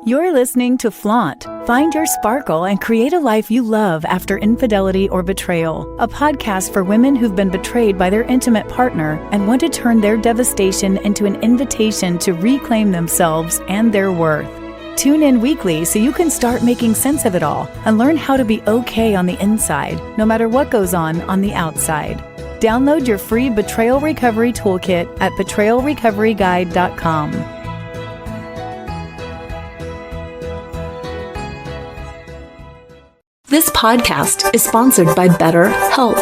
You're listening to Flaunt. Find your sparkle and create a life you love after infidelity or betrayal. A podcast for women who've been betrayed by their intimate partner and want to turn their devastation into an invitation to reclaim themselves and their worth. Tune in weekly so you can start making sense of it all and learn how to be okay on the inside, no matter what goes on the outside. Download your free Betrayal Recovery Toolkit at betrayalrecoveryguide.com. This podcast is sponsored by BetterHelp.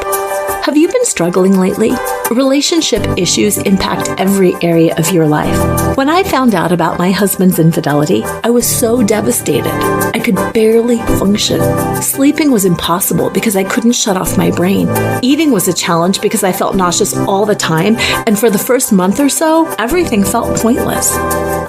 Have you been struggling lately? Relationship issues impact every area of your life. When I found out about my husband's infidelity, I was so devastated. I could barely function. Sleeping was impossible because I couldn't shut off my brain. Eating was a challenge because I felt nauseous all the time, and for the first month or so, everything felt pointless.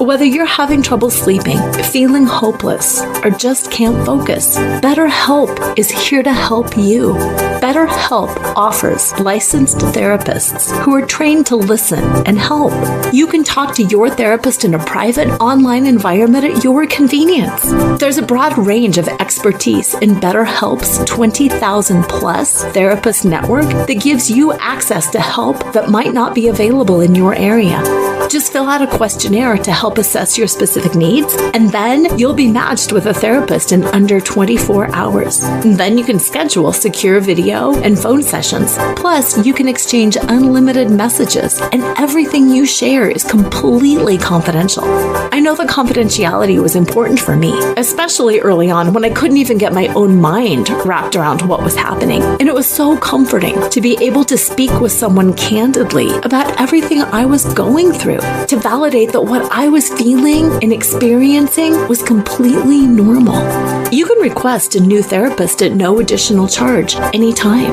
Whether you're having trouble sleeping, feeling hopeless, or just can't focus, BetterHelp is here to help you. BetterHelp offers licensed therapists who are trained to listen and help. You can talk to your therapist in a private online environment at your convenience. There's a broad range of expertise in BetterHelp's 20,000 plus therapist network that gives you access to help that might not be available in your area. Just fill out a questionnaire to help assess your specific needs, and then you'll be matched with a therapist in under 24 hours. And then you can schedule secure video and phone sessions. Plus, you can exchange unlimited messages, and everything you share is completely confidential. I know the confidentiality was important for me, especially early on when I couldn't even get my own mind wrapped around what was happening. And it was so comforting to be able to speak with someone candidly about everything I was going through, to validate that what I was feeling and experiencing was completely normal. You can request a new therapist at no additional charge anytime.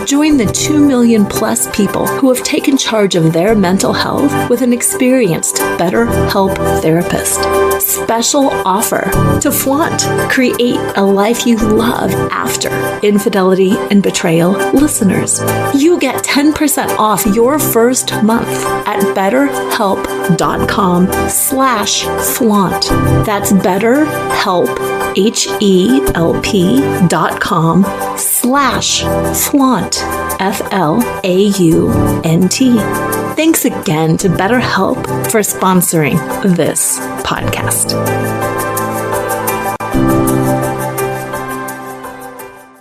Join the 2 million plus people who have taken charge of their mental health with an experienced BetterHelp therapist. Special offer to Flaunt. Create a life you love after infidelity and betrayal listeners. You get 10% off your first month at betterhelp.com/flaunt. That's BetterHelp, HELP.com/flaunt. FLAUNT. Thanks again to BetterHelp for sponsoring this podcast.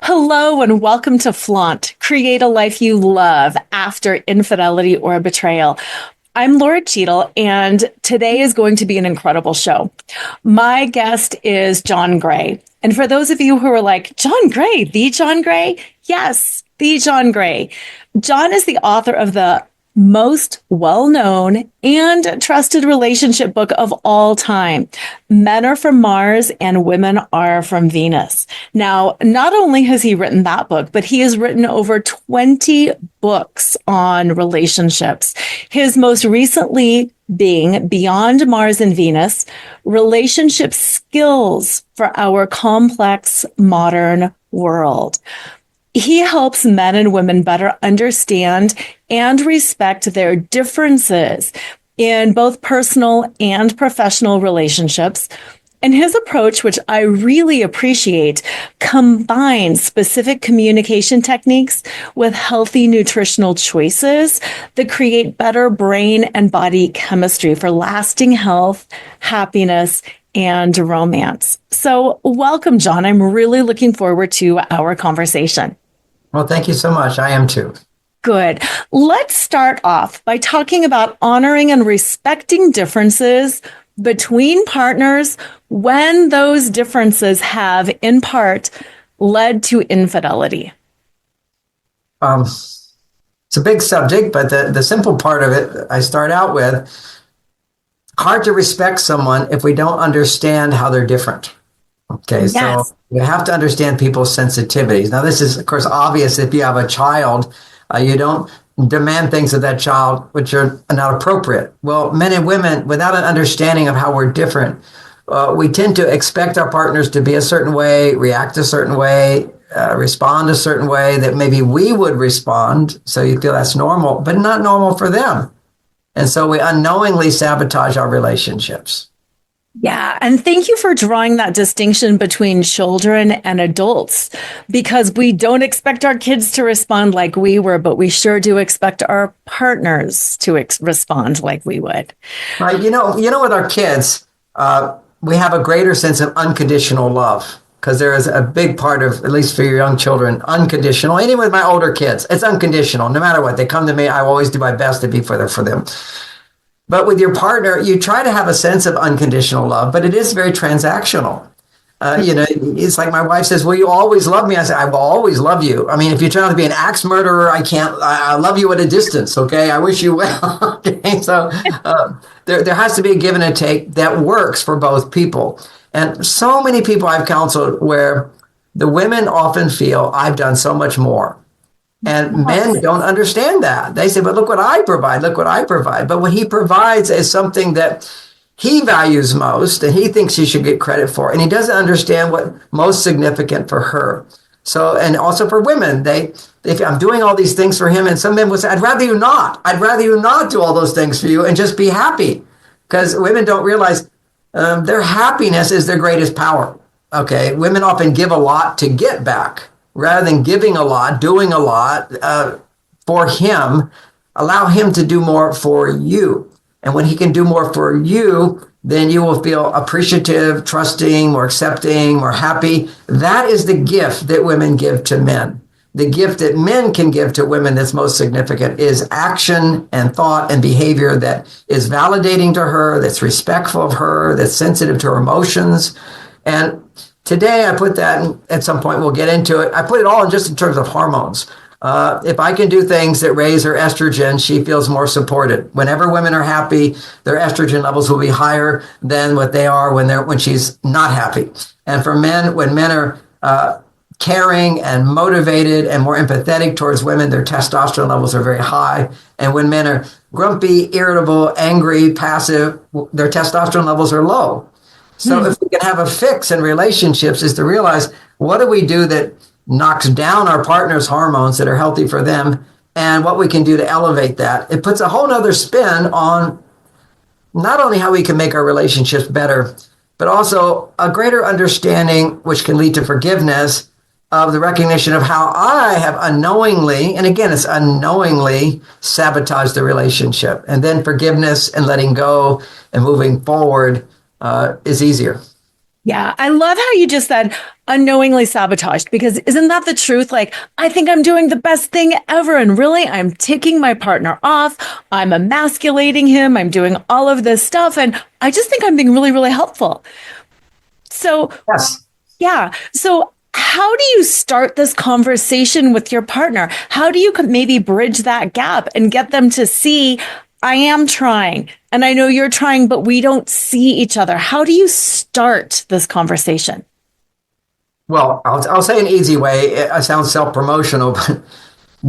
Hello and welcome to Flaunt. Create a life you love after infidelity or betrayal. I'm Lora Cheadle, and today is going to be an incredible show. My guest is John Gray. And for those of you who are like, John Gray, the John Gray? Yes, the John Gray. John is the author of the most well-known and trusted relationship book of all time, Men Are From Mars and Women Are From Venus. Now, not only has he written that book, but he has written over 20 books on relationships. His most recently being Beyond Mars and Venus, Relationship Skills for Our Complex Modern World. He helps men and women better understand and respect their differences in both personal and professional relationships. And his approach, which I really appreciate, combines specific communication techniques with healthy nutritional choices that create better brain and body chemistry for lasting health, happiness, and romance. So welcome, John. I'm really looking forward to our conversation. Well, thank you so much. I am too. Good. Let's start off by talking about honoring and respecting differences between partners when those differences have, in part, led to infidelity. It's a big subject, but the simple part of it, I start out with, hard to respect someone if we don't understand how they're different. Okay, yes. So you have to understand people's sensitivities. Now, this is, of course, obvious if you have a child. You don't demand things of that child which are not appropriate. Well, men and women, without an understanding of how we're different, we tend to expect our partners to be a certain way, react a certain way, respond a certain way that maybe we would respond. So you feel that's normal, but not normal for them. And so we unknowingly sabotage our relationships. Yeah. And thank you for drawing that distinction between children and adults, because we don't expect our kids to respond like we were, but we sure do expect our partners to respond like we would. Right. With our kids, we have a greater sense of unconditional love because there is a big part of, at least for your young children, unconditional. Even with my older kids, it's unconditional. No matter what, they come to me, I always do my best to be for them. But with your partner, you try to have a sense of unconditional love, but it is very transactional. It's like my wife says, "Will you always love me?" I say, "I will always love you." I mean, if you're trying to be an axe murderer, I can't. I love you at a distance. Okay, I wish you well. Okay, so there has to be a give and a take that works for both people. And so many people I've counseled where the women often feel I've done so much more. And men don't understand that. They say, "But look what I provide. Look what I provide." But what he provides is something that he values most and he thinks he should get credit for. And he doesn't understand what most significant for her. So, and also for women, I'm doing all these things for him. And some men will say, "I'd rather you not. I'd rather you not do all those things for you and just be happy." Because women don't realize their happiness is their greatest power. Okay. Women often give a lot to get back rather than giving a lot, doing a lot for him. Allow him to do more for you. And when he can do more for you, then you will feel appreciative, trusting, more accepting, more happy. That is the gift that women give to men. The gift that men can give to women that's most significant is action and thought and behavior that is validating to her, that's respectful of her, that's sensitive to her emotions. And today I put that, at some point we'll get into it, I put it all in terms of hormones. If I can do things that raise her estrogen, she feels more supported. Whenever women are happy, their estrogen levels will be higher than what they are when she's not happy. And for men, when men are caring and motivated and more empathetic towards women, their testosterone levels are very high. And when men are grumpy, irritable, angry, passive, their testosterone levels are low. So if we can have a fix in relationships is to realize, what do we do that knocks down our partner's hormones that are healthy for them, and what we can do to elevate that. It puts a whole nother spin on not only how we can make our relationships better, but also a greater understanding, which can lead to forgiveness, of the recognition of how I have unknowingly, and again, it's unknowingly, sabotaged the relationship. And then forgiveness and letting go and moving forward is easier. Yeah, I love how you just said unknowingly sabotaged, because isn't that the truth? Like, I think I'm doing the best thing ever. And really, I'm ticking my partner off. I'm emasculating him. I'm doing all of this stuff. And I just think I'm being really, really helpful. So, yes. Yeah. So how do you start this conversation with your partner? How do you maybe bridge that gap and get them to see, I am trying, and I know you're trying, but we don't see each other? How do you start this conversation? Well, I'll say an easy way. It sounds self-promotional, but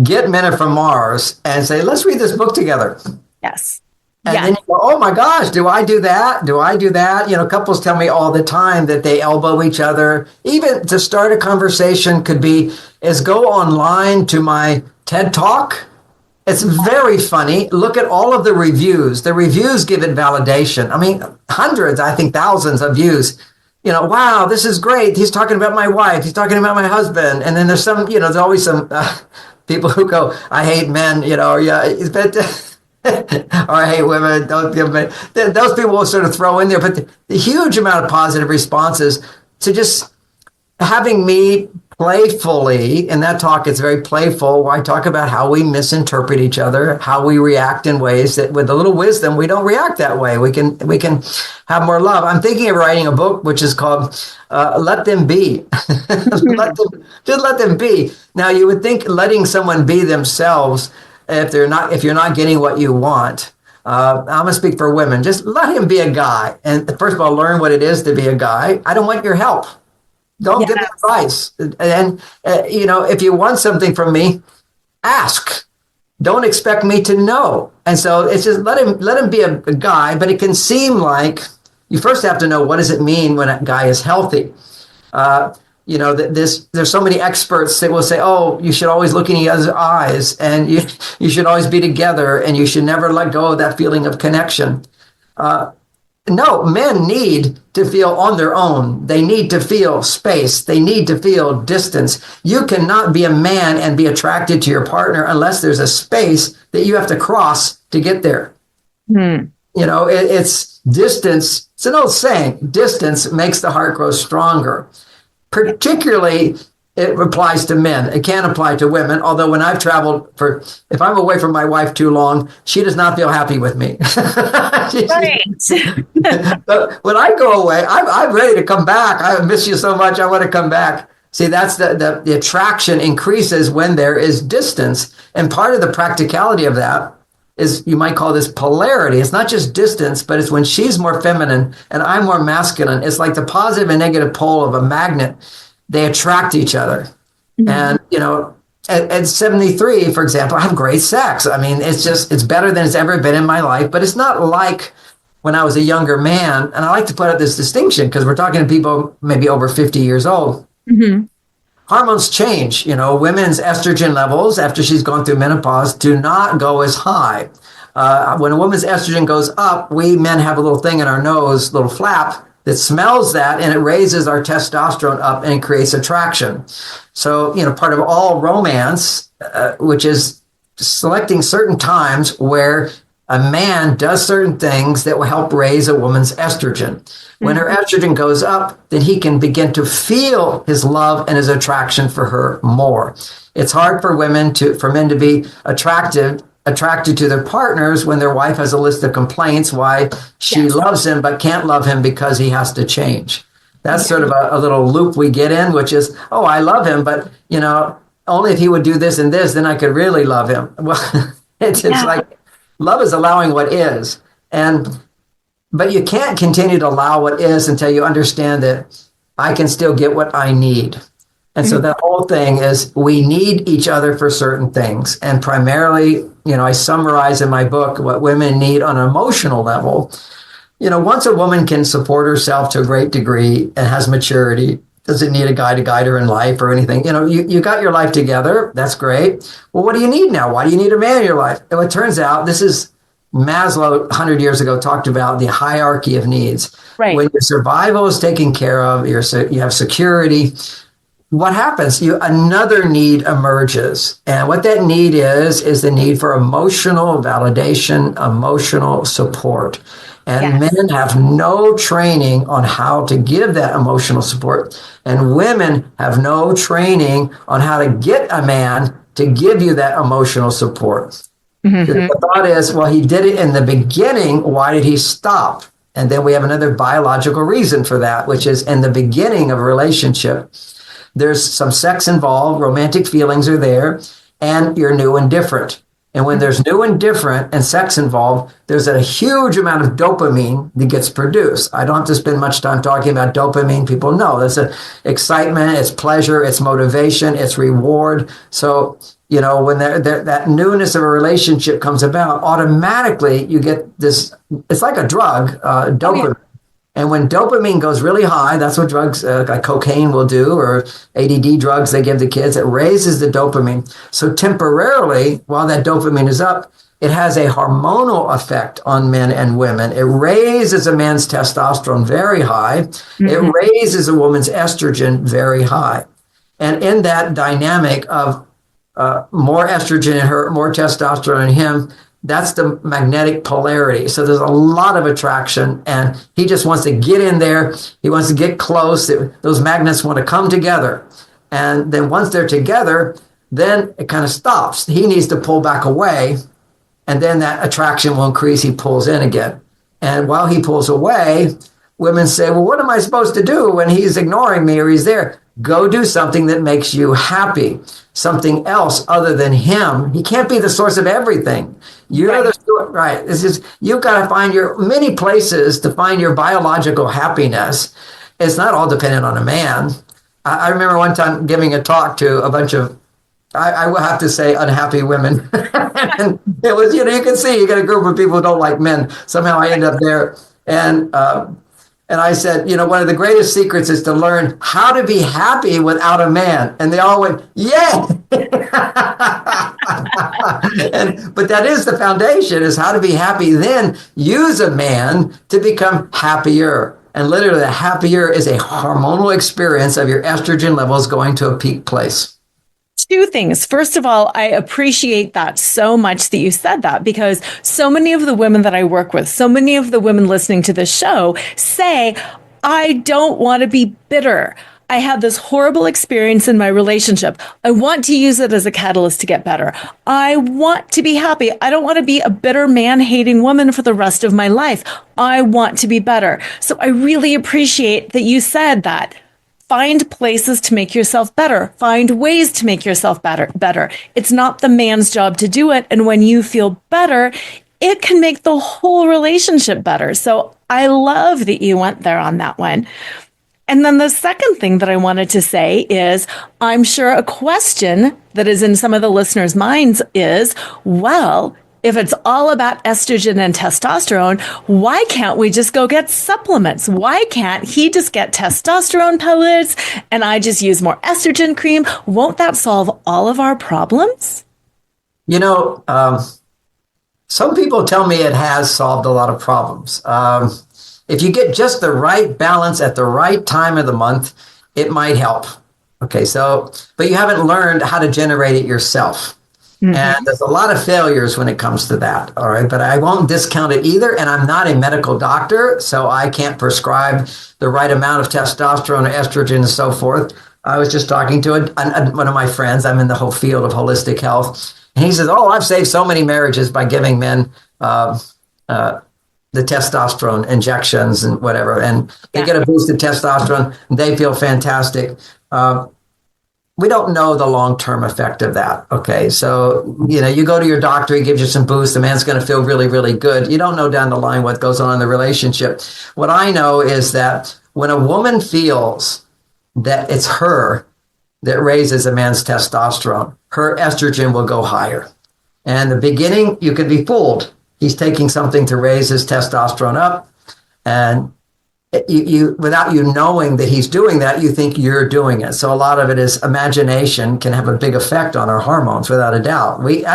get Men Are From Mars and say, let's read this book together. Yes. And then you go, oh my gosh, do I do that? Do I do that? Couples tell me all the time that they elbow each other. Even to start a conversation could be, go online to my TED Talk. It's very funny. Look at all of the reviews. The reviews give it validation. I mean, hundreds, I think thousands of views. Wow, this is great. He's talking about my wife. He's talking about my husband. And then there's some, there's always some people who go, I hate men, but, or I hate women. Don't give me. Those people will sort of throw in there. But the huge amount of positive responses to just having me playfully, in that talk, it's very playful, where I talk about how we misinterpret each other, how we react in ways that with a little wisdom, we don't react that way. We can have more love. I'm thinking of writing a book, which is called Let Them Be. Let them be. Now, you would think letting someone be themselves, if you're not getting what you want, I'm going to speak for women, just let him be a guy. And first of all, learn what it is to be a guy. I don't want your help. Don't give me advice. And, if you want something from me, ask. Don't expect me to know. And so it's just let him be a guy, but it can seem like you first have to know, what does it mean when a guy is healthy? There's so many experts that will say, oh, you should always look in each other's eyes, and you should always be together, and you should never let go of that feeling of connection. No, men need to feel on their own. They need to feel space. They need to feel distance. You cannot be a man and be attracted to your partner unless there's a space that you have to cross to get there. It's distance. It's an old saying, distance makes the heart grow stronger. Particularly, it applies to men. It can apply to women, although when I've traveled if I'm away from my wife too long, she does not feel happy with me. Right. But when I go away, I'm ready to come back. I miss you so much. I want to come back. See, that's the attraction increases when there is distance. And part of the practicality of that is, you might call this polarity. It's not just distance, but it's when she's more feminine and I'm more masculine. It's like the positive and negative pole of a magnet. They attract each other. And, at 73, for example, I have great sex. I mean, it's better than it's ever been in my life, but it's not like when I was a younger man. And I like to put out this distinction because we're talking to people maybe over 50 years old. Hormones change. Women's estrogen levels after she's gone through menopause do not go as high. When a woman's estrogen goes up, we men have a little thing in our nose, little flap, that smells that, and it raises our testosterone up and creates attraction. So, part of all romance, which is selecting certain times where a man does certain things that will help raise a woman's estrogen. When her estrogen goes up, then he can begin to feel his love and his attraction for her more. It's hard for men to be attracted to their partners when their wife has a list of complaints why she loves him but can't love him because he has to change. That's sort of a little loop we get in, which is, oh, I love him, but only if he would do this and this, then I could really love him. Well, it's like love is allowing what is, but you can't continue to allow what is until you understand that I can still get what I need. And so that whole thing is, we need each other for certain things. And primarily, I summarize in my book what women need on an emotional level. Once a woman can support herself to a great degree and has maturity, doesn't need a guy to guide her in life or anything. You got your life together. That's great. Well, what do you need now? Why do you need a man in your life? Well, it turns out this is Maslow 100 years ago talked about the hierarchy of needs. Right. When your survival is taken care of, you have security. What happens? Another need emerges. And what that need is the need for emotional validation, emotional support. And men have no training on how to give that emotional support. And women have no training on how to get a man to give you that emotional support. The thought is, well, he did it in the beginning. Why did he stop? And then we have another biological reason for that, which is in the beginning of a relationship, there's some sex involved, romantic feelings are there, and you're new and different. And when there's new and different and sex involved, there's a huge amount of dopamine that gets produced. I don't have to spend much time talking about dopamine. People know that's excitement, it's pleasure, it's motivation, it's reward. So, when that newness of a relationship comes about, automatically you get this, it's like a drug, dopamine. And when dopamine goes really high, that's what drugs like cocaine will do, or ADD drugs they give the kids. It raises the dopamine. So temporarily, while that dopamine is up, it has a hormonal effect on men and women. It raises a man's testosterone very high. It raises a woman's estrogen very high. And in that dynamic of more estrogen in her, more testosterone in him, that's the magnetic polarity. So there's a lot of attraction, and he just wants to get in there. He wants to get close. Those magnets want to come together. And then once they're together, then it kind of stops. He needs to pull back away, and then that attraction will increase. He pulls in again. And while he pulls away, women say, well, what am I supposed to do when he's ignoring me or he's there? Go do something that makes you happy, something else other than him. He can't be the source of everything. You're right. You've got to find many places to find your biological happiness. It's not all dependent on a man. I remember one time giving a talk to a bunch of, I will have to say, unhappy women. And it was, you can see, you get a group of people who don't like men. Somehow I end up there. And And I said, one of the greatest secrets is to learn how to be happy without a man. And they all went, yeah. But that is the foundation, is how to be happy. Then use a man to become happier. And literally, the happier is a hormonal experience of your estrogen levels going to a peak place. Two things. First of all, I appreciate that so much that you said that, because so many of the women that I work with, so many of the women listening to this show say, I don't want to be bitter. I had this horrible experience in my relationship. I want to use it as a catalyst to get better. I want to be happy. I don't want to be a bitter man-hating woman for the rest of my life. I want to be better. So I really appreciate that you said that. Find places to make yourself better. Find ways to make yourself better. It's not the man's job to do it. And when you feel better, it can make the whole relationship better. So I love that you went there on that one. And then the second thing that I wanted to say is, I'm sure a question that is in some of the listeners' minds is, well, if it's all about estrogen and testosterone, why can't we just go get supplements? Why can't he just get testosterone pellets and I just use more estrogen cream? Won't that solve all of our problems? Some people tell me it has solved a lot of problems. If you get just the right balance at the right time of the month, it might help. Okay, but you haven't learned how to generate it yourself. Mm-hmm. And there's a lot of failures when it comes to that. All right, but I won't discount it either. And I'm not a medical doctor, so I can't prescribe the right amount of testosterone or estrogen and so forth. I was just talking to one of my friends. I'm in the whole field of holistic health. And he says, I've saved so many marriages by giving men the testosterone injections and whatever. And they get a boost of testosterone. And they feel fantastic. We don't know the long-term effect of that. Okay. So, you go to your doctor, he gives you some boost. The man's going to feel really, really good. You don't know down the line what goes on in the relationship. What I know is that when a woman feels that it's her that raises a man's testosterone, her estrogen will go higher. And in the beginning, you could be fooled. He's taking something to raise his testosterone up. And you without you knowing that he's doing that, you think you're doing it. So a lot of it is imagination can have a big effect on our hormones, without a doubt. We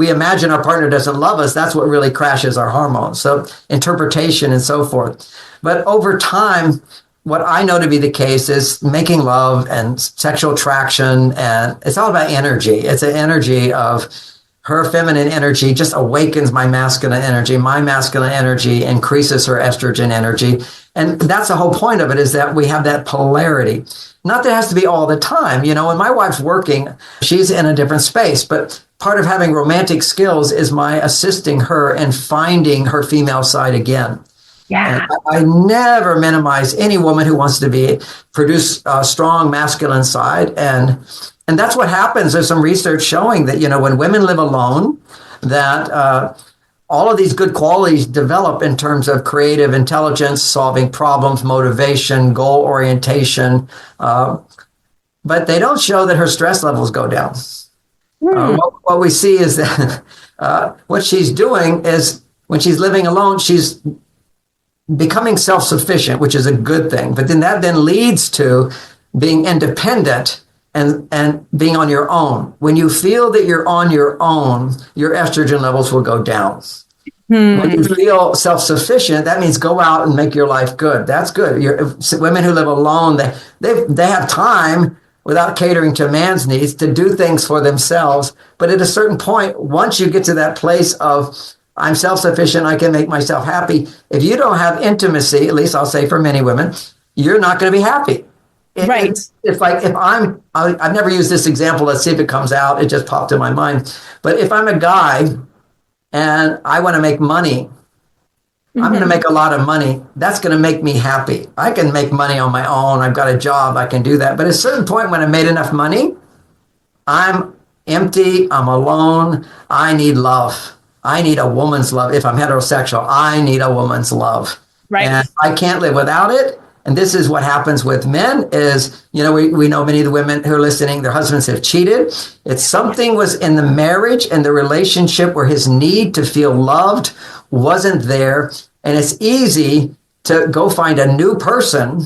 imagine our partner doesn't love us. That's what really crashes our hormones. So interpretation and so forth. But over time, what I know to be the case is making love and sexual attraction, and it's all about energy. It's an energy of her feminine energy just awakens my masculine energy. My masculine energy increases her estrogen energy. And that's the whole point of it, is that we have that polarity. Not that it has to be all the time. When my wife's working, she's in a different space. But part of having romantic skills is my assisting her and finding her female side again. Yeah. And I never minimize any woman who wants to produce a strong masculine side. And that's what happens. There's some research showing that, when women live alone, that all of these good qualities develop in terms of creative intelligence, solving problems, motivation, goal orientation. But they don't show that her stress levels go down. What we see is that what she's doing is, when she's living alone, she's becoming self-sufficient, which is a good thing. But then that leads to being independent and being on your own. When you feel that you're on your own, your estrogen levels will go down. Mm-hmm. When you feel self-sufficient, that means go out and make your life good. That's good. Women who live alone, they have time without catering to man's needs to do things for themselves. But at a certain point, once you get to that place of, I'm self-sufficient, I can make myself happy. If you don't have intimacy, at least I'll say for many women, you're not going to be happy. Right. It's like I've never used this example. Let's see if it comes out. It just popped in my mind. But if I'm a guy and I want to make money, I'm going to make a lot of money. That's going to make me happy. I can make money on my own. I've got a job. I can do that. But at a certain point when I made enough money, I'm empty. I'm alone. I need love. I need a woman's love. If I'm heterosexual, I need a woman's love. Right. And I can't live without it. And this is what happens with men is, we know many of the women who are listening, their husbands have cheated. It's something was in the marriage and the relationship where his need to feel loved wasn't there. And it's easy to go find a new person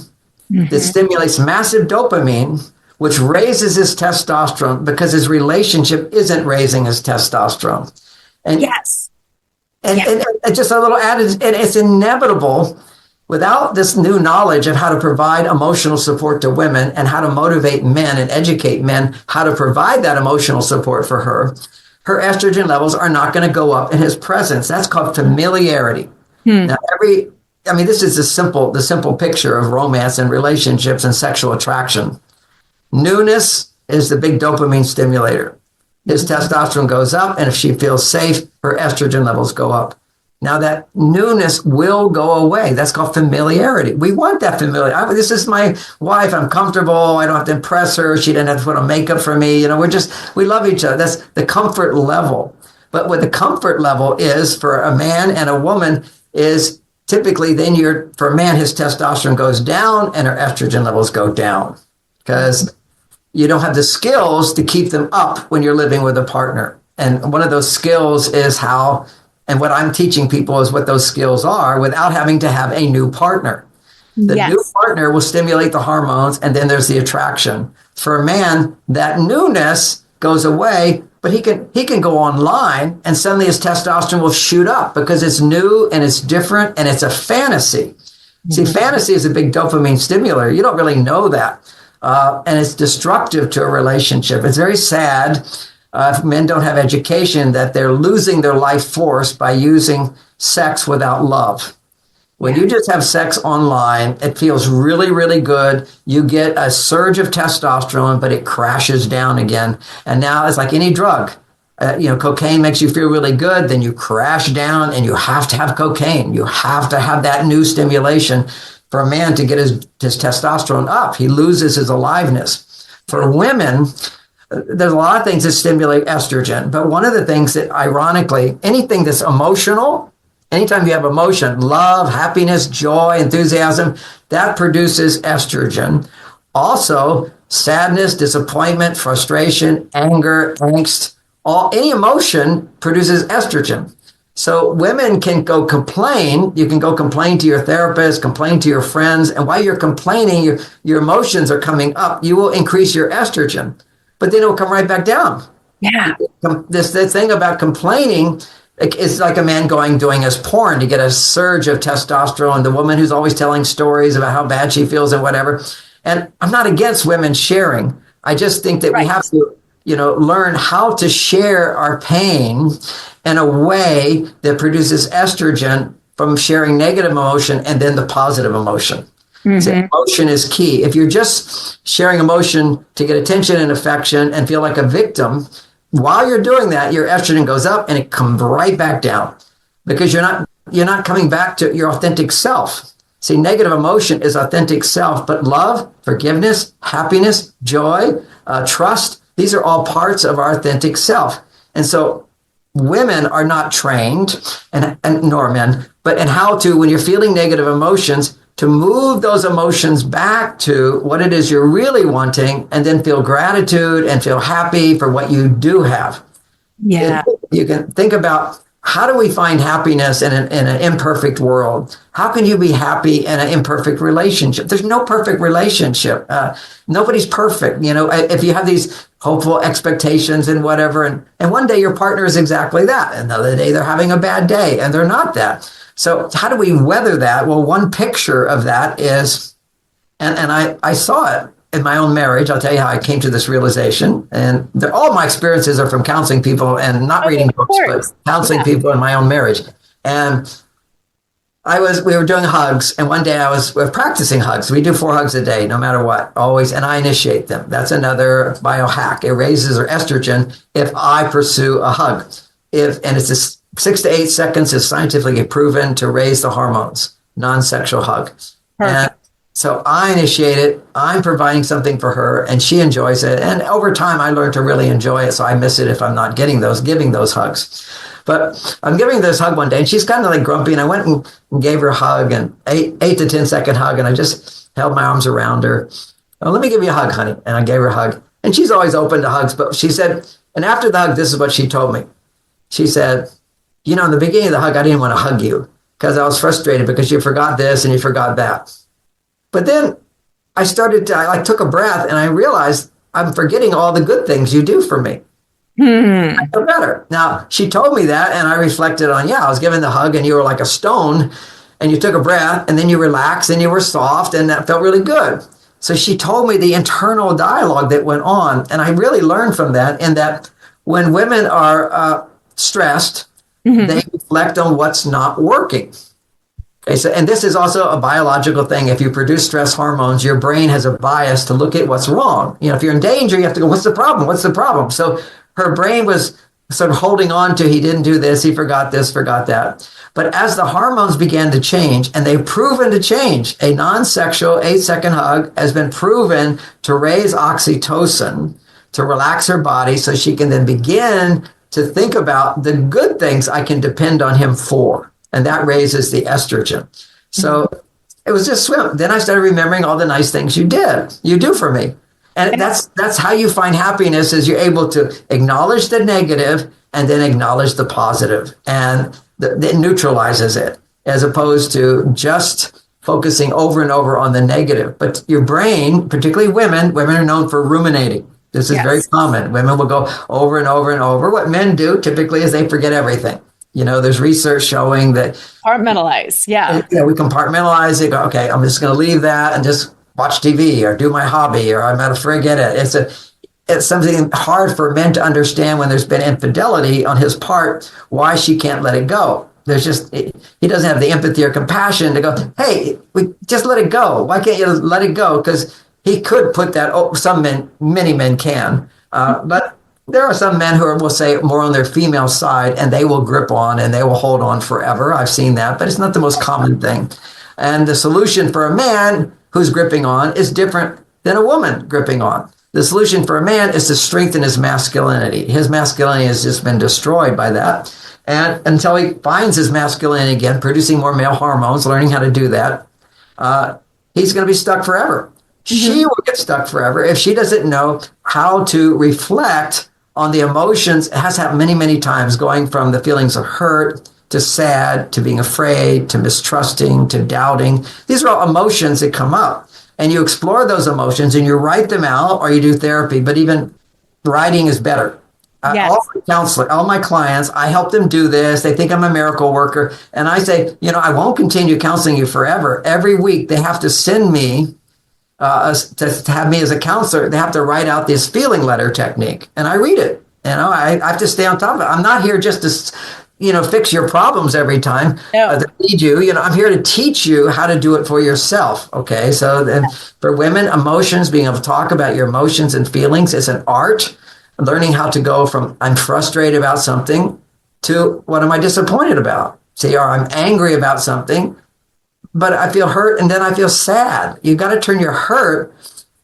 that stimulates massive dopamine, which raises his testosterone because his relationship isn't raising his testosterone. And and just a little added, and it's inevitable without this new knowledge of how to provide emotional support to women and how to motivate men and educate men how to provide that emotional support for her, her estrogen levels are not going to go up in his presence. That's called familiarity. Now, this is the simple picture of romance and relationships and sexual attraction. Newness is the big dopamine stimulator. His testosterone goes up, and if she feels safe, her estrogen levels go up. Now that newness will go away. That's called familiarity. We want that familiarity. This is my wife. I'm comfortable. I don't have to impress her. She didn't have to put on makeup for me. We love each other. That's the comfort level. But what the comfort level is for a man and a woman is typically then for a man, his testosterone goes down and her estrogen levels go down because you don't have the skills to keep them up when you're living with a partner. And one of those skills is how, and what I'm teaching people is what those skills are without having to have a new partner. The new partner will stimulate the hormones, and then there's the attraction. For a man, that newness goes away, but he can go online and suddenly his testosterone will shoot up because it's new and it's different and it's a fantasy. See, fantasy is a big dopamine stimulator. You don't really know that. And it's destructive to a relationship. It's very sad if men don't have education that they're losing their life force by using sex without love. When you just have sex online, it feels really, really good. You get a surge of testosterone, but it crashes down again. And now it's like any drug. Cocaine makes you feel really good. Then you crash down and you have to have cocaine. You have to have that new stimulation for a man to get his testosterone up. He loses his aliveness. For women, there's a lot of things that stimulate estrogen. But one of the things that, ironically, anything that's emotional, anytime you have emotion, love, happiness, joy, enthusiasm, that produces estrogen. Also, sadness, disappointment, frustration, anger, angst, any emotion produces estrogen. So women can go complain. You can go complain to your therapist, complain to your friends. And while you're complaining, your emotions are coming up. You will increase your estrogen, but then it will come right back down. Yeah. This thing about complaining is like a man doing his porn to get a surge of testosterone. The woman who's always telling stories about how bad she feels and whatever. And I'm not against women sharing. I just think that we have to, learn how to share our pain in a way that produces estrogen from sharing negative emotion and then the positive emotion. So emotion is key. If you're just sharing emotion to get attention and affection and feel like a victim, while you're doing that, your estrogen goes up and it comes right back down because you're not coming back to your authentic self. See, negative emotion is authentic self, but love, forgiveness, happiness, joy, trust, these are all parts of our authentic self. And so women are not trained, and nor men, but in how to, when you're feeling negative emotions, to move those emotions back to what it is you're really wanting and then feel gratitude and feel happy for what you do have. Yeah. You can think about, how do we find happiness in an imperfect world? How can you be happy in an imperfect relationship? There's no perfect relationship. Nobody's perfect. If you have these hopeful expectations and whatever, and one day your partner is exactly that. Another day they're having a bad day and they're not that. So how do we weather that? Well, one picture of that is, and I saw it in my own marriage. I'll tell you how I came to this realization. And all my experiences are from counseling people and not reading books, but counseling people in my own marriage. And we were doing hugs. And one day we're practicing hugs. We do 4 hugs a day, no matter what, always. And I initiate them. That's another biohack. It raises our estrogen if I pursue a hug. And it's 6 to 8 seconds is scientifically proven to raise the hormones, non-sexual hug. And so I initiate it. I'm providing something for her and she enjoys it. And over time, I learned to really enjoy it. So I miss it if I'm not giving those hugs. But I'm giving this hug one day and she's kind of like grumpy. And I went and gave her a hug, and 8 to 10 second hug. And I just held my arms around her. Oh, let me give you a hug, honey. And I gave her a hug. And she's always open to hugs. But she said, and after the hug, this is what she told me. She said, in the beginning of the hug, I didn't want to hug you. because I was frustrated because you forgot this and you forgot that. But then I took a breath and I realized I'm forgetting all the good things you do for me. I feel better. Now, she told me that and I reflected on, I was giving the hug and you were like a stone and you took a breath and then you relaxed and you were soft and that felt really good. So she told me the internal dialogue that went on. And I really learned from that, in that when women are stressed, they reflect on what's not working. Okay, so, and this is also a biological thing. If you produce stress hormones, your brain has a bias to look at what's wrong. If you're in danger, you have to go, what's the problem? What's the problem? So her brain was sort of holding on to, he didn't do this, he forgot this, forgot that. But as the hormones began to change, and they've proven to change, a non-sexual 8-second hug has been proven to raise oxytocin, to relax her body so she can then begin to think about the good things I can depend on him for. And that raises the estrogen. So it was just swim. Then I started remembering all the nice things you do for me. And that's how you find happiness, is you're able to acknowledge the negative and then acknowledge the positive. And that neutralizes it, as opposed to just focusing over and over on the negative. But your brain, particularly women are known for ruminating. This is very common. Women will go over and over and over. What men do typically is they forget everything. There's research showing that compartmentalize. We compartmentalize it. Go, okay, I'm just going to leave that and just watch TV or do my hobby, or I'm going to forget it. It's something hard for men to understand when there's been infidelity on his part, why she can't let it go. He doesn't have the empathy or compassion to go, hey, we just let it go. Why can't you let it go? Because he could put that, many men can, but there are some men who will say more on their female side, and they will grip on and they will hold on forever. I've seen that, but it's not the most common thing. And the solution for a man who's gripping on is different than a woman gripping on. The solution for a man is to strengthen his masculinity. His masculinity has just been destroyed by that. And until he finds his masculinity again, producing more male hormones, learning how to do that, he's going to be stuck forever. She will get stuck forever if she doesn't know how to reflect on the emotions. It has happened many, many times, going from the feelings of hurt to sad, to being afraid, to mistrusting, to doubting. These are all emotions that come up. And you explore those emotions and you write them out, or you do therapy, but even writing is better. All my counselors, all my clients, I help them do this. They think I'm a miracle worker. And I say, I won't continue counseling you forever. Every week they have to send me, to have me as a counselor, they have to write out this feeling letter technique. And I read it. I have to stay on top of it. I'm not here just to fix your problems every time that need you. I'm here to teach you how to do it for yourself. Okay. So then for women, emotions, being able to talk about your emotions and feelings is an art. Learning how to go from I'm frustrated about something to what am I disappointed about? Or I'm angry about something, but I feel hurt and then I feel sad. You've got to turn your hurt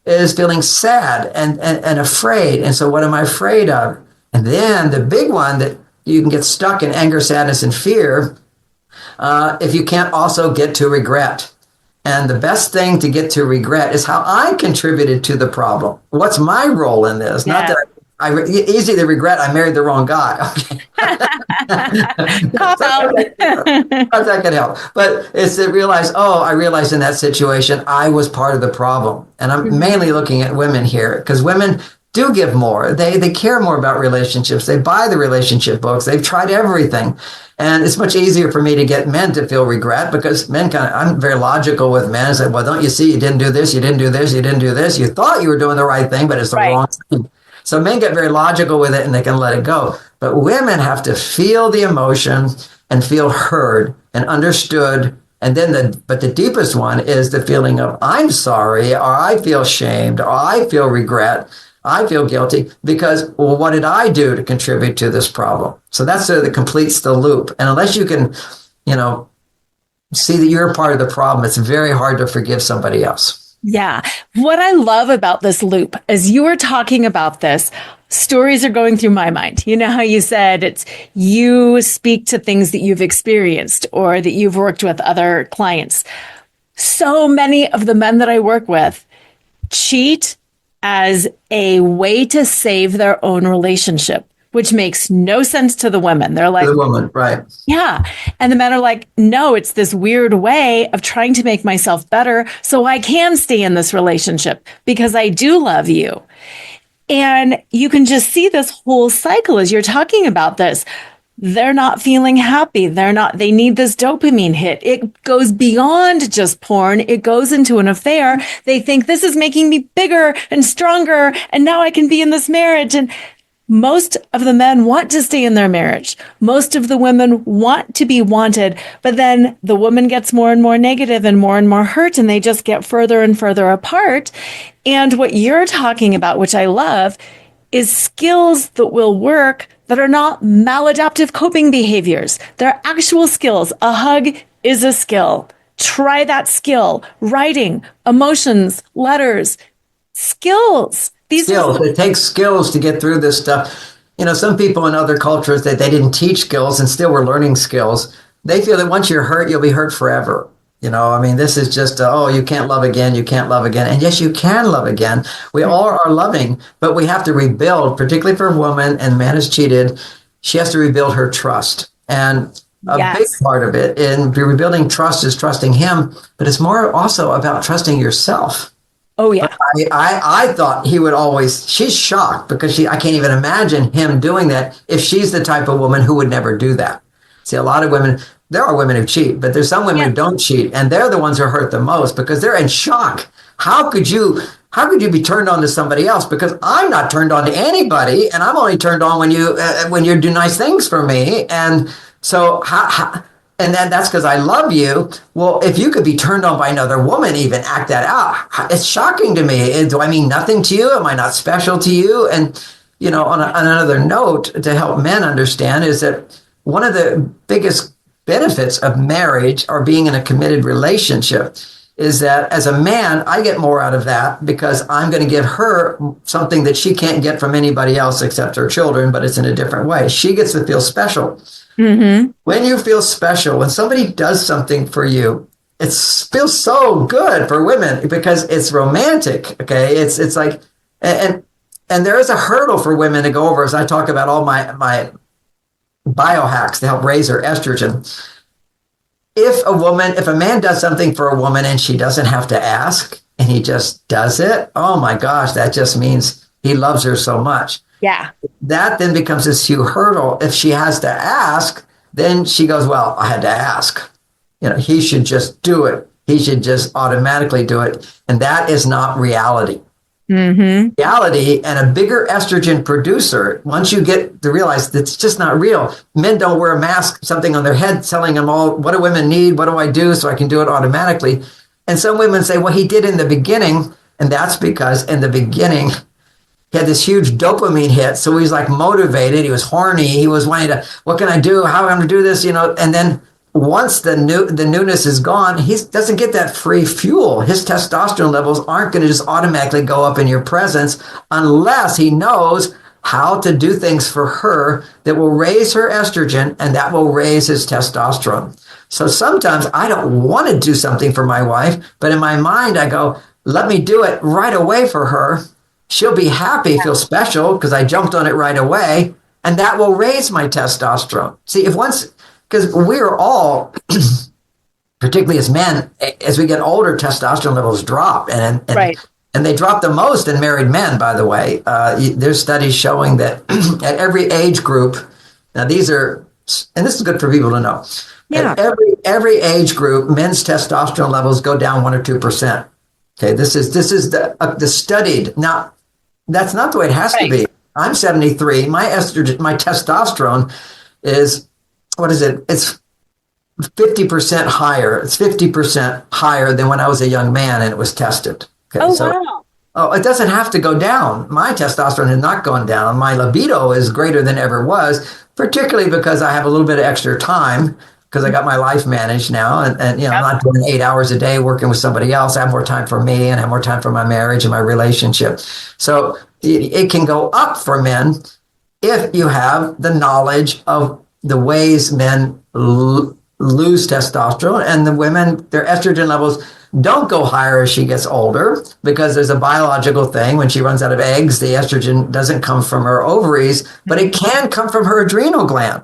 is feeling sad and afraid. And so what am I afraid of? And then the big one that you can get stuck in anger, sadness, and fear if you can't also get to regret. And the best thing to get to regret is how I contributed to the problem. What's my role in this? Not that easy to regret I married the wrong guy. Okay. Cop out. That could help. But it's to realize, I realized in that situation, I was part of the problem. And I'm mainly looking at women here, because women do give more. They care more about relationships. They buy the relationship books. They've tried everything. And it's much easier for me to get men to feel regret, because men I'm very logical with men. I say, well, don't you see, you didn't do this, you didn't do this, you didn't do this. You thought you were doing the right thing, but it's the wrong thing. So men get very logical with it and they can let it go. But women have to feel the emotion and feel heard and understood. And then the deepest one is the feeling of I'm sorry, or I feel shamed, or I feel regret. I feel guilty because, well, what did I do to contribute to this problem? So that's that completes the loop. And unless you can, see that you're a part of the problem, it's very hard to forgive somebody else. Yeah. What I love about this loop, as you were talking about this, stories are going through my mind. You know how you said it's you speak to things that you've experienced or that you've worked with other clients. So many of the men that I work with cheat as a way to save their own relationship. which makes no sense to the women. They're like, the woman, right? Yeah. And the men are like, no, it's this weird way of trying to make myself better so I can stay in this relationship because I do love you. And you can just see this whole cycle as you're talking about this. They're not feeling happy. They need this dopamine hit. It goes beyond just porn. It goes into an affair. They think this is making me bigger and stronger. And now I can be in this marriage. And most of the men want to stay in their marriage. Most of the women want to be wanted, but then the woman gets more and more negative and more hurt, and they just get further and further apart. And what you're talking about, which I love, is skills that will work that are not maladaptive coping behaviors. They're actual skills. A hug is a skill. Try that skill. Writing, emotions, letters, skills. Skills. It takes skills to get through this stuff. Some people in other cultures that they didn't teach skills and still were learning skills. They feel that once you're hurt, you'll be hurt forever. This is just, you can't love again. You can't love again. And yes, you can love again. We all are loving, but we have to rebuild, particularly for a woman and man is cheated. She has to rebuild her trust. And a big part of it in rebuilding trust is trusting him, but it's more also about trusting yourself. Oh, yeah. I thought he would always, she's shocked because I can't even imagine him doing that if she's the type of woman who would never do that. See, a lot of women, there are women who cheat, but there's some women who don't cheat, and they're the ones who hurt the most because they're in shock. How could you be turned on to somebody else? Because I'm not turned on to anybody, and I'm only turned on when you do nice things for me. And so and then that's because I love you. Well, if you could be turned on by another woman, even act that out, it's shocking to me. Do I mean nothing to you? Am I not special to you? And, on another note, to help men understand is that one of the biggest benefits of marriage or being in a committed relationship is that as a man, I get more out of that because I'm going to give her something that she can't get from anybody else except her children, but it's in a different way. She gets to feel special. Mm-hmm. When you feel special, when somebody does something for you, it feels so good for women because it's romantic. Okay. It's like, and there is a hurdle for women to go over as I talk about all my biohacks to help raise her estrogen. If a man does something for a woman and she doesn't have to ask and he just does it, oh my gosh, that just means he loves her so much. Yeah. That then becomes this huge hurdle. If she has to ask, then she goes, well, I had to ask. He should just do it. He should just automatically do it. And that is not reality. Mm-hmm. Reality and a bigger estrogen producer, once you get to realize that it's just not real. Men don't wear a mask, something on their head telling them all, what do women need? What do I do so I can do it automatically? And some women say, well, he did in the beginning. And that's because in the beginning, he had this huge dopamine hit. So he was like motivated. He was horny. He was wanting to, what can I do? How am I going to do this? And then once the newness is gone, he doesn't get that free fuel. His testosterone levels aren't going to just automatically go up in your presence unless he knows how to do things for her that will raise her estrogen and that will raise his testosterone. So sometimes I don't want to do something for my wife, but in my mind, I go, let me do it right away for her. She'll be happy, feel special because I jumped on it right away. And that will raise my testosterone. See, because we're all, particularly as men, as we get older, testosterone levels drop. And they drop the most in married men, by the way. There's studies showing that at every age group, now these are, and this is good for people to know. Yeah. At every age group, men's testosterone levels go down 1 or 2%. Okay, this is the studied. Now, that's not the way it has to be. I'm 73. My testosterone is, what is it? It's 50% higher. It's 50% higher than when I was a young man and it was tested. Okay, wow. Oh, it doesn't have to go down. My testosterone has not gone down. My libido is greater than ever was, particularly because I have a little bit of extra time because I got my life managed now. And I'm not doing 8 hours a day working with somebody else. I have more time for me and I have more time for my marriage and my relationship. So it can go up for men if you have the knowledge of the ways men lose testosterone, and the women, their estrogen levels don't go higher as she gets older because there's a biological thing. When she runs out of eggs, the estrogen doesn't come from her ovaries, but it can come from her adrenal gland.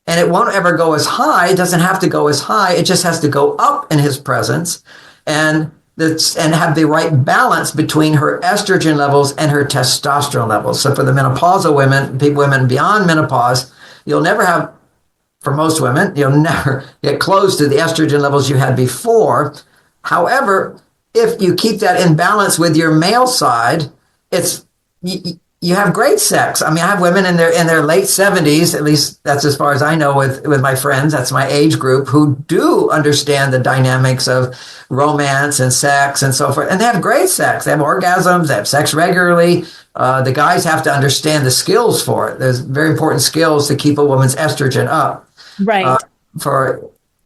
And it won't ever go as high. It doesn't have to go as high. It just has to go up in his presence and have the right balance between her estrogen levels and her testosterone levels. So for the menopausal women beyond menopause, you'll never have, for most women, you'll never get close to the estrogen levels you had before. However, if you keep that in balance with your male side, you have great sex. I mean, I have women in their late 70s, at least that's as far as I know with my friends, that's my age group, who do understand the dynamics of romance and sex and so forth. And they have great sex. They have orgasms, they have sex regularly. The guys have to understand the skills for it. There's very important skills to keep a woman's estrogen up. Right.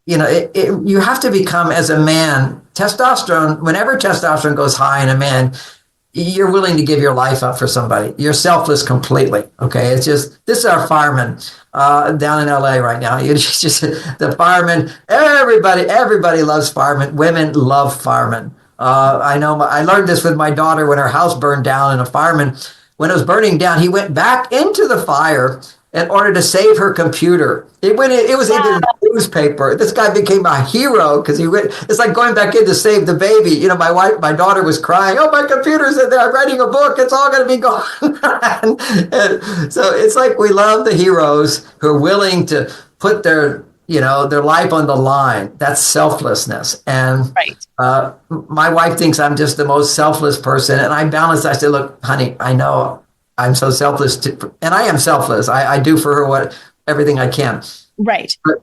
You have to become, as a man, testosterone, whenever testosterone goes high in a man, you're willing to give your life up for somebody. You're selfless completely. Okay. It's just, this is our fireman down in LA right now. It's just the firemen. Everybody loves firemen. Women love firemen. I know I learned this with my daughter when her house burned down, and a fireman, when it was burning down, he went back into the fire in order to save her computer. It was in the newspaper. This guy became a hero because it's like going back in to save the baby. You know, my daughter was crying, oh, my computer's in there, I'm writing a book, it's all going to be gone. and so it's like we love the heroes who are willing to put their life on the line. That's selflessness. And my wife thinks I'm just the most selfless person. And I balance. I say, look, honey, I know I'm so selfless and I am selfless. I do for her everything I can. Right. But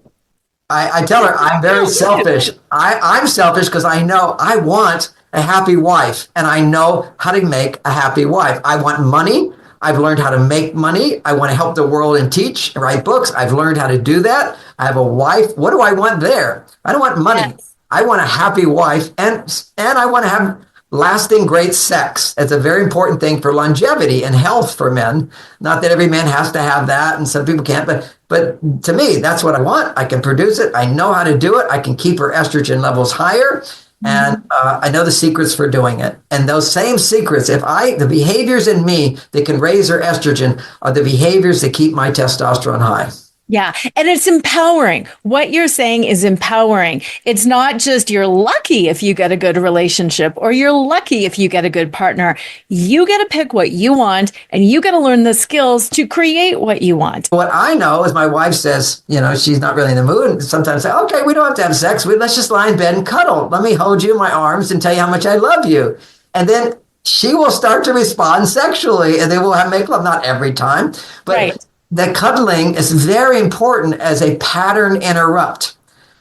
I tell her I'm very selfish. I'm selfish because I know I want a happy wife, and I know how to make a happy wife. I want money. I've learned how to make money. I want to help the world and teach and write books. I've learned how to do that. I have a wife. What do I want there? I don't want money. Yes. I want a happy wife, and I want to have lasting great sex. It's a very important thing for longevity and health for men. Not that every man has to have that, and some people can't, but to me, that's what I want. I can produce it. I know how to do it. I can keep her estrogen levels higher, and I know the secrets for doing it. And those same secrets, the behaviors in me that can raise her estrogen are the behaviors that keep my testosterone high. Yeah. And it's empowering. What you're saying is empowering. It's not just you're lucky if you get a good relationship or you're lucky if you get a good partner. You get to pick what you want, and you got to learn the skills to create what you want. What I know is my wife says, she's not really in the mood. And sometimes I say, okay, we don't have to have sex. Let's just lie in bed and cuddle. Let me hold you in my arms and tell you how much I love you. And then she will start to respond sexually, and they will make love, not every time, but right. The cuddling is very important as a pattern interrupt.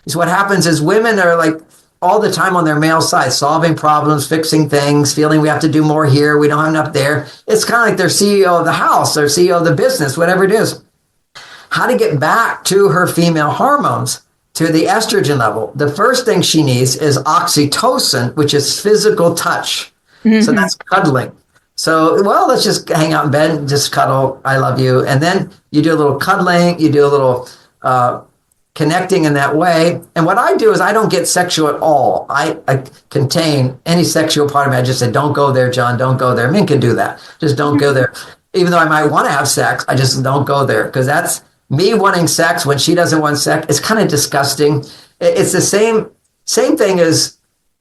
Is what happens is women are like all the time on their male side, solving problems, fixing things, feeling we have to do more here, we don't have enough there. It's kind of like they're CEO of the house, or CEO of the business, whatever it is. How to get back to her female hormones, to the estrogen level. The first thing she needs is oxytocin, which is physical touch. Mm-hmm. So that's cuddling. So, let's just hang out in bed and just cuddle. I love you. And then you do a little cuddling. You do a little connecting in that way. And what I do is I don't get sexual at all. I contain any sexual part of me. I just say, don't go there, John. Don't go there. Men can do that. Just don't go there. Even though I might want to have sex, I just don't go there, because that's me wanting sex when she doesn't want sex. It's kind of disgusting. It's the same thing as,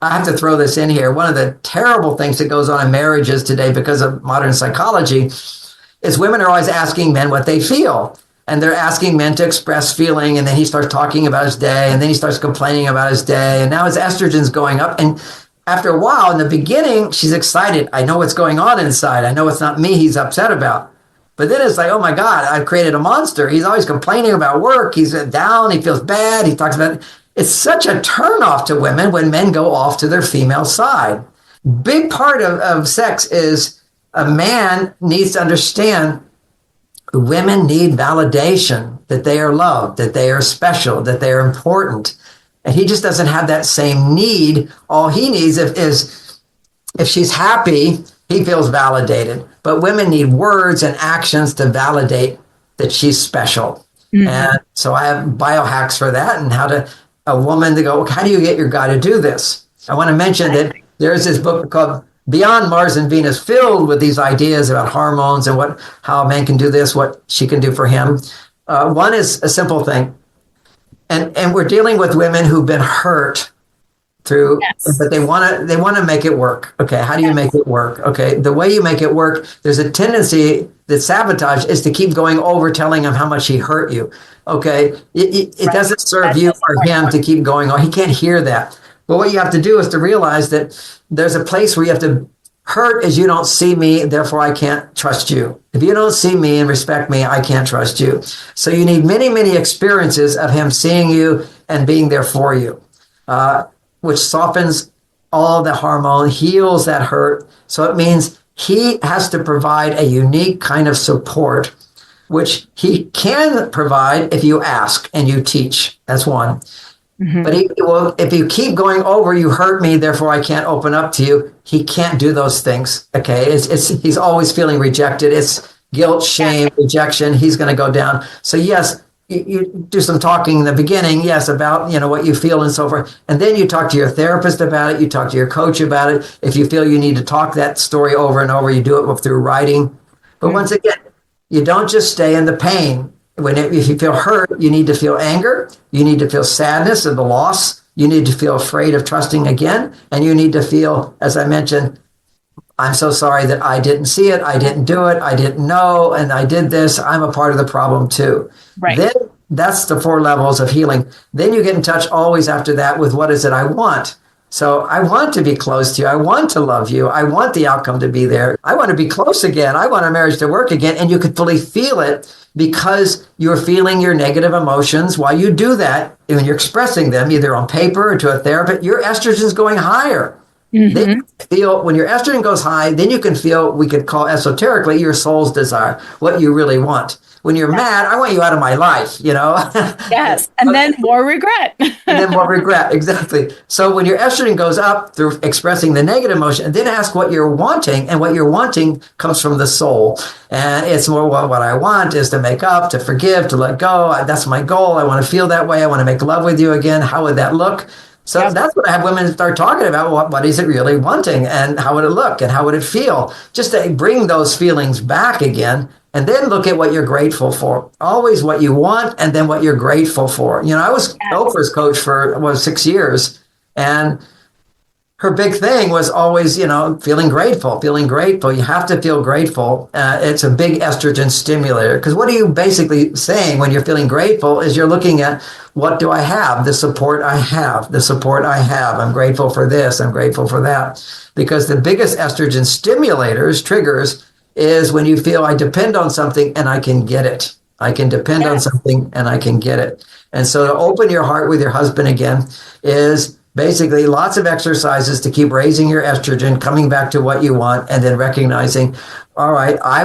I have to throw this in here. One of the terrible things that goes on in marriages today because of modern psychology is women are always asking men what they feel. And they're asking men to express feeling. And then he starts talking about his day. And then he starts complaining about his day. And now his estrogen's going up. And after a while, in the beginning, she's excited. I know what's going on inside. I know it's not me he's upset about. But then it's like, oh my God, I've created a monster. He's always complaining about work. He's down. He feels bad. He talks about it. It's such a turnoff to women when men go off to their female side. Big part of sex is a man needs to understand women need validation, that they are loved, that they are special, that they are important. And he just doesn't have that same need. All he needs is if she's happy, he feels validated. But women need words and actions to validate that she's special. Mm-hmm. And so I have biohacks for that, and how to a woman to go, how do you get your guy to do this? I want to mention that there's this book called Beyond Mars and Venus, filled with these ideas about hormones and how a man can do this, what she can do for him. One is a simple thing. And we're dealing with women who've been hurt through, but they want to make it work. Okay. How do you make it work? Okay. The way you make it work, there's a tendency that sabotage is to keep going over telling him how much he hurt you. Okay. It doesn't serve you or him to keep going on. He can't hear that. But what you have to do is to realize that there's a place where you have to hurt is you don't see me, therefore I can't trust you. If you don't see me and respect me, I can't trust you. So you need many, many experiences of him seeing you and being there for you, which softens all the hormone, heals that hurt. So it means he has to provide a unique kind of support, which he can provide if you ask and you teach. That's one. Mm-hmm. But if you keep going over, you hurt me, therefore I can't open up to you. He can't do those things. Okay. He's always feeling rejected. It's guilt, shame, rejection. He's going to go down. So yes, you do some talking in the beginning. Yes. About, what you feel and so forth. And then you talk to your therapist about it. You talk to your coach about it. If you feel you need to talk that story over and over, you do it through writing. But once again, you don't just stay in the pain. If you feel hurt, you need to feel anger. You need to feel sadness of the loss. You need to feel afraid of trusting again. And you need to feel, as I mentioned, I'm so sorry that I didn't see it. I didn't do it. I didn't know. And I did this. I'm a part of the problem too. Right. Then that's the 4 levels of healing. Then you get in touch always after that with what is it I want. So I want to be close to you. I want to love you. I want the outcome to be there. I want to be close again. I want our marriage to work again. And you could fully feel it because you're feeling your negative emotions. While you do that, when you're expressing them either on paper or to a therapist, your estrogen is going higher. Mm-hmm. Then you feel when your estrogen goes high, then you can feel, we could call esoterically, your soul's desire, what you really want. When you're mad, I want you out of my life, Yes. And then more regret. And then more regret. Exactly. So when your estrogen goes up through expressing the negative emotion, and then ask what you're wanting. And what you're wanting comes from the soul. And it's more what I want is to make up, to forgive, to let go. That's my goal. I want to feel that way. I want to make love with you again. How would that look? So that's what I have women start talking about. What is it really wanting? And how would it look? And how would it feel? Just to bring those feelings back again. And then look at what you're grateful for. Always what you want and then what you're grateful for. I was Oprah's coach for 6 years. And her big thing was always, feeling grateful. You have to feel grateful. It's a big estrogen stimulator. Because what are you basically saying when you're feeling grateful is you're looking at what do I have? The support I have. I'm grateful for this. I'm grateful for that. Because the biggest estrogen stimulators, triggers, is when you feel I depend on something and I can get it. I can depend on something and I can get it. And so to open your heart with your husband again is basically lots of exercises to keep raising your estrogen, coming back to what you want, and then recognizing, all right, I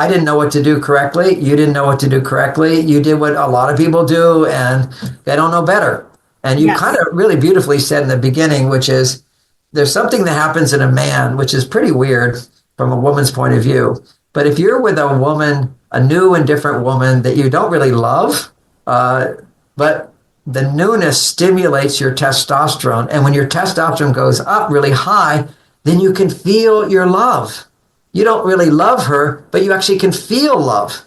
didn't know what to do correctly. You didn't know what to do correctly. You did what a lot of people do and they don't know better. And you kind of really beautifully said in the beginning, which is there's something that happens in a man, which is pretty weird from a woman's point of view. But if you're with a woman, a new and different woman that you don't really love, but the newness stimulates your testosterone. And when your testosterone goes up really high, then you can feel your love. You don't really love her, but you actually can feel love.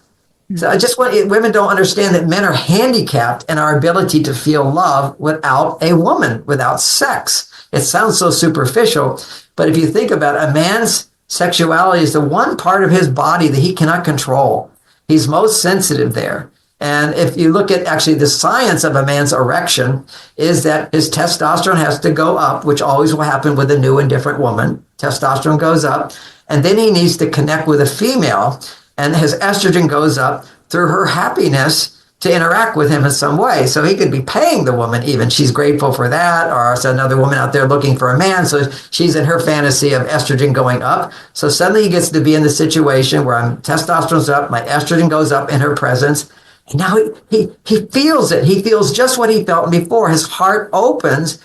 So I just want women don't understand that men are handicapped in our ability to feel love without a woman, without sex. It sounds so superficial, but if you think about it, a man's sexuality is the one part of his body that he cannot control. He's most sensitive there. And if you look at actually the science of a man's erection is that his testosterone has to go up, which always will happen with a new and different woman. Testosterone goes up, and then he needs to connect with a female, and his estrogen goes up through her happiness to interact with him in some way. So he could be paying the woman even. She's grateful for that. Or it's another woman out there looking for a man. So she's in her fantasy of estrogen going up. So suddenly he gets to be in the situation where testosterone's up, my estrogen goes up in her presence. And now he feels it. He feels just what he felt before. His heart opens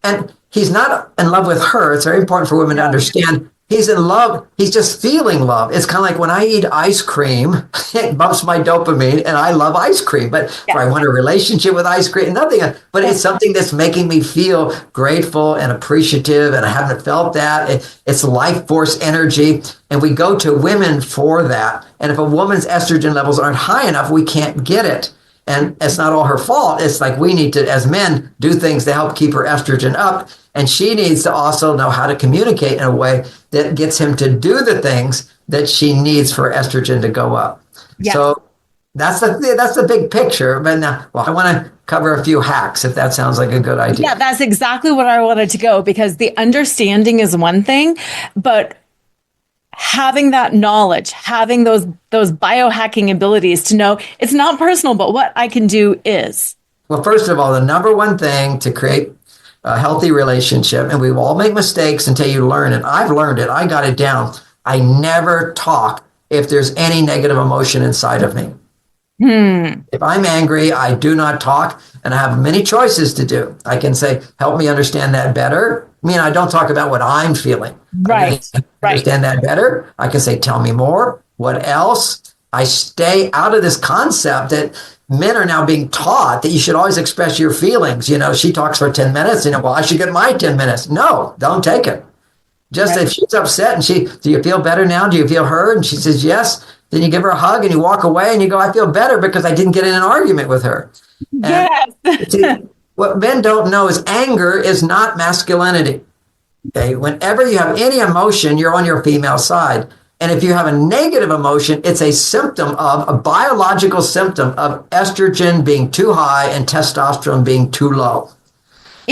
and he's not in love with her. It's very important for women to understand he's in love. He's just feeling love. It's kind of like when I eat ice cream, it bumps my dopamine, and I love ice cream. But if I want a relationship with ice cream, nothing. But it's something that's making me feel grateful and appreciative, and I haven't felt that. It's life force energy, and we go to women for that. And if a woman's estrogen levels aren't high enough, we can't get it. And it's not all her fault. It's like we need to, as men, do things to help keep her estrogen up. And she needs to also know how to communicate in a way that gets him to do the things that she needs for estrogen to go up. Yeah. So that's the big picture. But now, I want to cover a few hacks, if that sounds like a good idea. Yeah, that's exactly what I wanted to go, because the understanding is one thing, but having that knowledge, having those biohacking abilities to know it's not personal, but what I can do is. Well, first of all, the number one thing to create a healthy relationship, and we all make mistakes until you learn it. I've learned it. I got it down. I never talk if there's any negative emotion inside of me. If I'm angry, I do not talk, and I have many choices to do. I can say, help me understand that better. I mean, I don't talk about what I'm feeling. Right. Understand that better. I can say, tell me more. What else? I stay out of this concept that men are now being taught that you should always express your feelings. You know, she talks for 10 minutes, well, I should get my 10 minutes. No, don't take it. Just if she's upset and do you feel better now? Do you feel heard? And she says, yes. Then you give her a hug and you walk away and you go, I feel better because I didn't get in an argument with her. Yes. See, what men don't know is anger is not masculinity. Okay. Whenever you have any emotion, you're on your female side. And if you have a negative emotion, it's a biological symptom of estrogen being too high and testosterone being too low.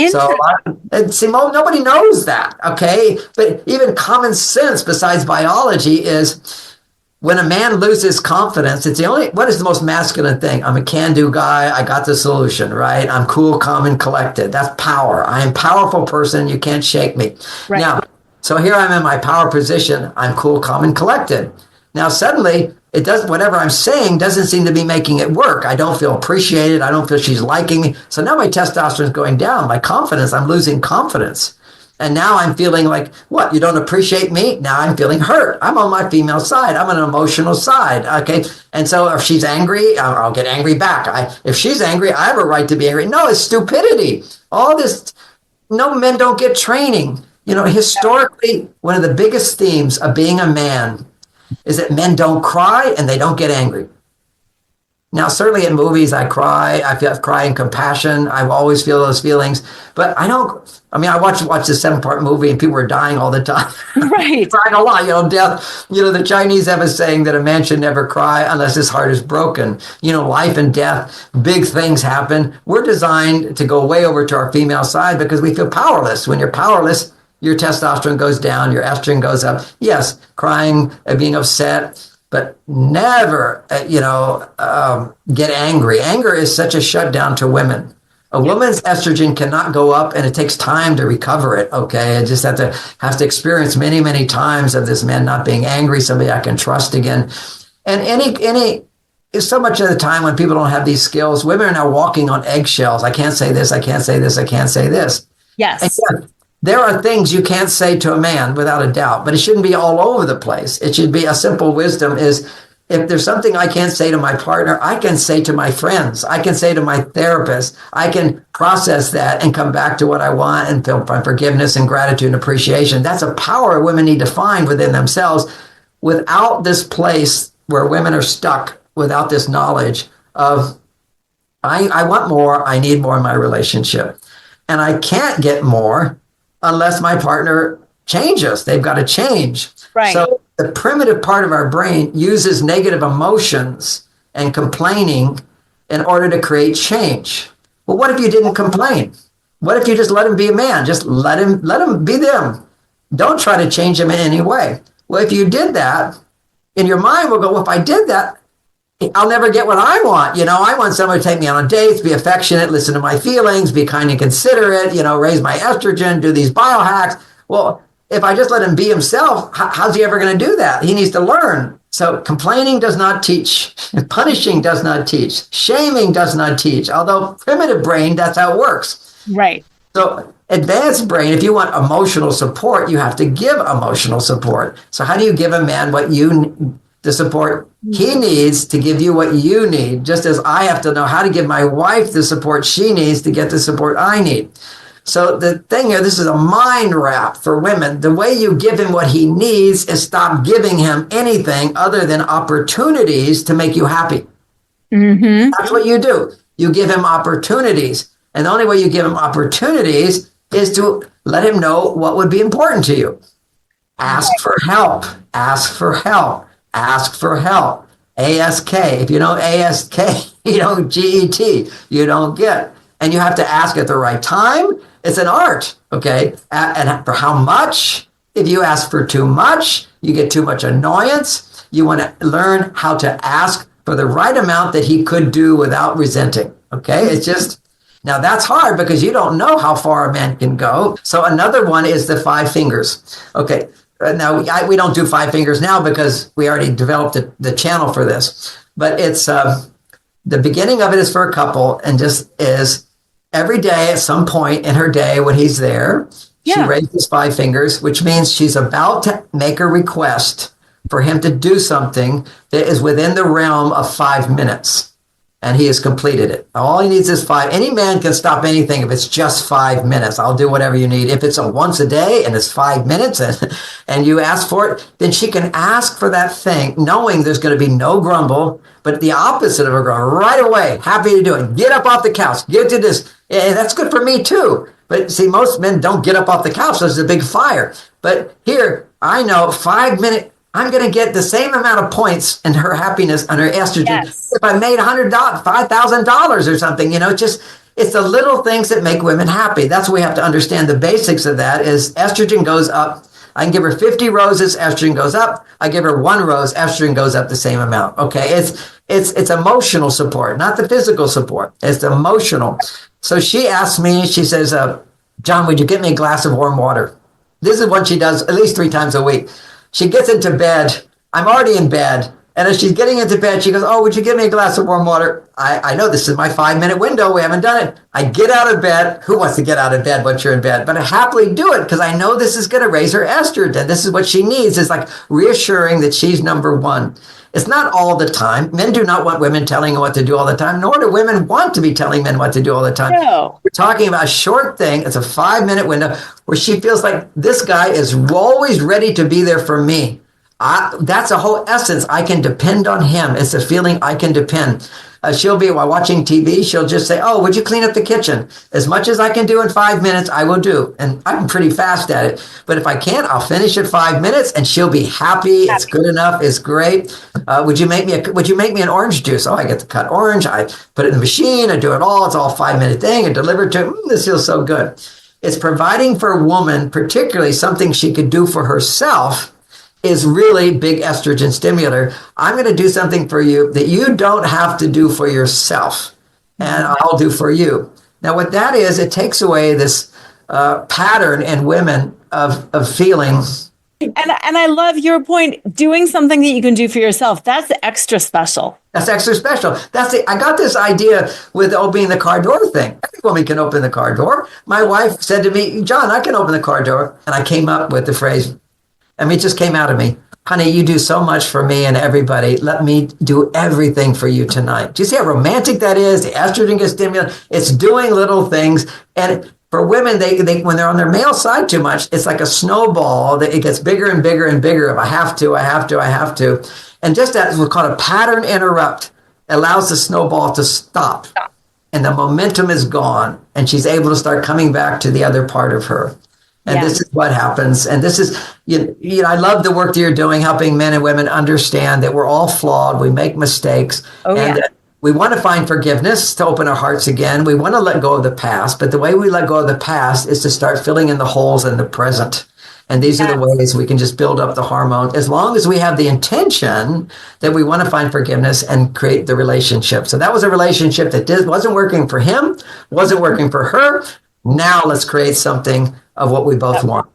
So, nobody knows that, okay? But even common sense, besides biology, is when a man loses confidence, what is the most masculine thing? I'm a can-do guy. I got the solution, right? I'm cool, calm, and collected. That's power. I am a powerful person. You can't shake me. Right. Now, so here I'm in my power position. I'm cool, calm, and collected. Now, suddenly, whatever I'm saying doesn't seem to be making it work. I don't feel appreciated. I don't feel she's liking me. So now my testosterone is going down. My confidence, I'm losing confidence. And now I'm feeling like, what? You don't appreciate me? Now I'm feeling hurt. I'm on my female side. I'm on an emotional side. Okay. And so if she's angry, I'll get angry back. If she's angry, I have a right to be angry. No, it's stupidity. All this, no, men don't get training. You know, historically, one of the biggest themes of being a man is that men don't cry and they don't get angry. Now, certainly in movies, I cry. I cry in compassion. I always feel those feelings. But I watched the 7-part movie and people were dying all the time. Right. Crying a lot, death. The Chinese have a saying that a man should never cry unless his heart is broken. Life and death, big things happen. We're designed to go way over to our female side because we feel powerless. When you're powerless, your testosterone goes down, your estrogen goes up. Yes, crying, being upset, but never, get angry. Anger is such a shutdown to women. A woman's estrogen cannot go up, and it takes time to recover it. Okay, I just have to experience many, many times of this man not being angry, somebody I can trust again. And so much of the time when people don't have these skills, women are now walking on eggshells. I can't say this. I can't say this. I can't say this. Yes. And there are things you can't say to a man without a doubt, but it shouldn't be all over the place. It should be a simple wisdom is if there's something I can't say to my partner, I can say to my friends, I can say to my therapist, I can process that and come back to what I want and feel forgiveness and gratitude and appreciation. That's a power women need to find within themselves without this place where women are stuck, without this knowledge of I want more, I need more in my relationship. And I can't get more unless my partner changes. They've got to change. Right. So the primitive part of our brain uses negative emotions and complaining in order to create change. Well, what if you didn't complain? What if you just let him be a man? Just let him be them. Don't try to change him in any way. Well, if you did that, in your mind will go, well, if I did that, I'll never get what I want. I want someone to take me on dates, be affectionate, listen to my feelings, be kind and considerate, raise my estrogen, do these biohacks. Well, if I just let him be himself, how's he ever going to do that? He needs to learn. So complaining does not teach. Punishing does not teach. Shaming does not teach. Although primitive brain, that's how it works. Right. So advanced brain, if you want emotional support, you have to give emotional support. So how do you give a man the support he needs to give you what you need? Just as I have to know how to give my wife the support she needs to get the support I need. So the thing here, this is a mind wrap for women. The way you give him what he needs is stop giving him anything other than opportunities to make you happy. Mm-hmm. That's what you do. You give him opportunities. And the only way you give him opportunities is to let him know what would be important to you. Ask for help. Ask for help. Ask for help. ASK. If you don't ASK, you don't GET. You don't get. And you have to ask at the right time. It's an art, okay? And for how much? If you ask for too much, you get too much annoyance. You want to learn how to ask for the right amount that he could do without resenting, okay? It's just, now that's hard because you don't know how far a man can go. So another one is the 5 fingers. Okay, now we don't do 5 fingers now because we already developed the channel for this. But it's, the beginning of it is for a couple and just is every day at some point in her day when he's there, she raises 5 fingers, which means she's about to make a request for him to do something that is within the realm of 5 minutes. And he has completed it. All he needs is 5. Any man can stop anything if it's just 5 minutes. I'll do whatever you need. If it's a once a day and it's 5 minutes and you ask for it, then she can ask for that thing, knowing there's going to be no grumble, but the opposite of a grumble right away. Happy to do it. Get up off the couch. Get to this. Yeah, that's good for me too. But see, most men don't get up off the couch. There's a big fire. But here, I know 5 minutes. I'm going to get the same amount of points in her happiness and her estrogen if I made $5,000 or something. You know, it's the little things that make women happy. That's what we have to understand. The basics of that is estrogen goes up. I can give her 50 roses, estrogen goes up. I give her 1 rose, estrogen goes up the same amount. Okay, it's emotional support, not the physical support. It's the emotional. So she asked me, she says, John, would you get me a glass of warm water? This is what she does at least 3 times a week. She gets into bed. I'm already in bed. And as she's getting into bed, she goes, oh, would you give me a glass of warm water? I know this is my 5-minute window. We haven't done it. I get out of bed. Who wants to get out of bed once you're in bed? But I happily do it because I know this is going to raise her estrogen. This is what she needs. It's like reassuring that she's number one. It's not all the time. Men do not want women telling them what to do all the time, nor do women want to be telling men what to do all the time. No. We're talking about a short thing. It's a 5-minute window where she feels like this guy is always ready to be there for me. That's a whole essence. I can depend on him. It's a feeling I can depend. She'll be, while watching TV, she'll just say, oh, would you clean up the kitchen? As much as I can do in 5 minutes, I will do. And I'm pretty fast at it. But if I can't, I'll finish in 5 minutes and she'll be happy. It's good enough. It's great. Would you make me an orange juice? Oh, I get to cut orange. I put it in the machine. I do it all. It's all a 5-minute thing and deliver it to her. This feels so good. It's providing for a woman, particularly something she could do for herself, is really big estrogen stimulator. I'm going to do something for you that you don't have to do for yourself, and I'll do for you. Now, what that is, it takes away this pattern in women of feeling. And I love your point, doing something that you can do for yourself. That's extra special. That's extra special. I got this idea with opening the car door thing. Every woman can open the car door. My wife said to me, John, I can open the car door. And I came up with the phrase, it just came out of me. Honey, you do so much for me and everybody. Let me do everything for you tonight. Do you see how romantic that is? The estrogen gets stimulated. It's doing little things. And for women, they when they're on their male side too much, it's like a snowball that it gets bigger and bigger and bigger. If I have to. And just that is what's called a pattern interrupt. Allows the snowball to stop. And the momentum is gone. And she's able to start coming back to the other part of her. And this is what happens. And this is, I love the work that you're doing, helping men and women understand that we're all flawed. We make mistakes. We want to find forgiveness to open our hearts again. We want to let go of the past. But the way we let go of the past is to start filling in the holes in the present. And these are the ways we can just build up the hormone, as long as we have the intention that we want to find forgiveness and create the relationship. So that was a relationship that wasn't working for him, wasn't working for her. Now let's create something of what we both want.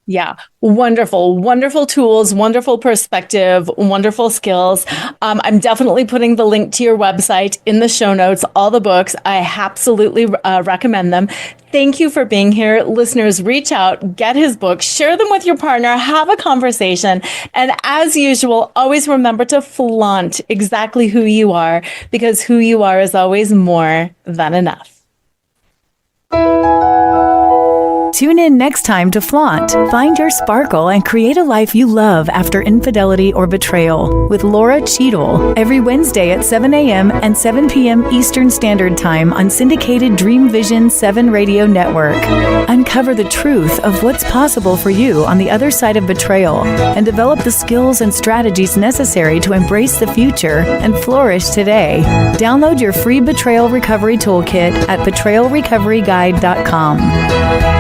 Yeah. Wonderful, wonderful tools, wonderful perspective, wonderful skills. I'm definitely putting the link to your website in the show notes, all the books. I absolutely recommend them. Thank you for being here. Listeners, reach out, get his book, share them with your partner, have a conversation. And as usual, always remember to flaunt exactly who you are, because who you are is always more than enough. Tune in next time to Flaunt. Find your sparkle and create a life you love after infidelity or betrayal with Lora Cheadle every Wednesday at 7 a.m. and 7 p.m. Eastern Standard Time on syndicated Dream Vision 7 Radio Network. Uncover the truth of what's possible for you on the other side of betrayal and develop the skills and strategies necessary to embrace the future and flourish today. Download your free Betrayal Recovery Toolkit at betrayalrecoveryguide.com.